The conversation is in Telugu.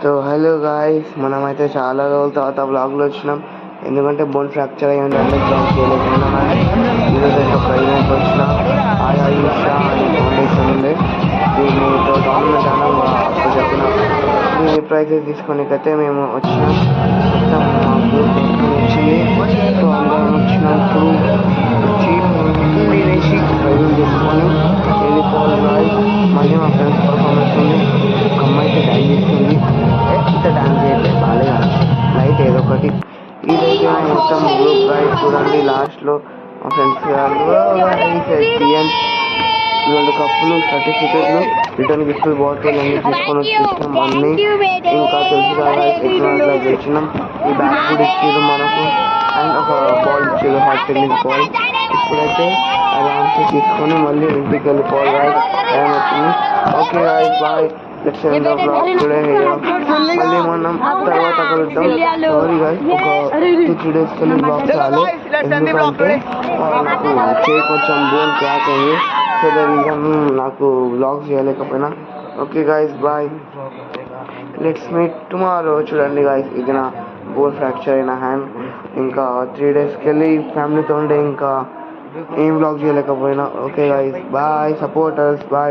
సో హలో గాయ్స్, మనమైతే చాలా రోజుల తర్వాత బ్లాగ్లో వచ్చినాం. ఎందుకంటే బోన్ ఫ్రాక్చర్ అయ్యి ఉండే బ్లాగ్ చేయలేకపోయినా. ఈరోజు అయితే ప్రెగ్నెంట్ వచ్చిన ఆయుషా అనే ఫౌండేషన్ ఉంది. దీన్ని గవర్నమెంట్ అనంగా అప్పుడు చెప్పిన దీన్ని ప్రైజెస్ తీసుకొనికైతే మేము వచ్చినాం. మొత్తం మా గ్రూప్ వచ్చింది. సో అందరం వచ్చినప్పుడు వచ్చి తినేసి డ్రైవింగ్ చేసుకొని వెళ్ళిపోవాలి గాయ్స్. మళ్ళీ మా ఫ్రెండ్స్ పర్ఫార్మెన్స్ ఉంది. ఒక అమ్మాయి అయితే డ్యాన్స్ చేస్తుంది. ఇంత డ్యాన్స్ చేయట్లేదు, బాగా లైట్ ఏదో ఒకటి. ఈరోజు మొత్తం గ్రూప్ గాయ్స్ చూడండి. లాస్ట్లో మా ఫ్రెండ్స్ రెండు కప్పులు, సర్టిఫికెట్లు, రిటర్న్ గిఫ్ట్లు, బాటిల్ అన్ని తీసుకొని వచ్చేసినాం. అన్నీ ఇంకా తెలుసు కదా ఎట్లా తెచ్చినాం. ఈ బ్యాగ్ కూడా ఇచ్చారు మనకు అండ్ ఒక బాల్ ఇచ్చారు, హాట్ టెన్నిస్ బాల్. ఇప్పుడైతే అలా తీసుకొని మళ్ళీ ఇంటికి వెళ్ళిపోవాలి గాయ్స్. టైం వచ్చింది. Okay guys, bye. Let's end the blog today here. మళ్ళీ మనం తర్వాత కలుద్దాం. సారీ గాయ్స్, ఒక 2-3 days కి బ్లాగ్ చాలు. ఎందుకంటే నాకు చేయి కొంచెం బోన్ క్రాక్ అయ్యి, సో రీజన్ నాకు బ్లాగ్ చేయలేకపోయినా. Okay guys, bye. Let's meet tomorrow. చూడండి గాయ్స్, ఇది నా బోన్ ఫ్రాక్చర్ అయిన హ్యాండ్. ఇంకా 3 days కి ఫ్యామిలీతో ఉండే ఇంకా ఏం బ్లాగ్ చేయలేకపోయినా. Okay guys, bye supporters, bye.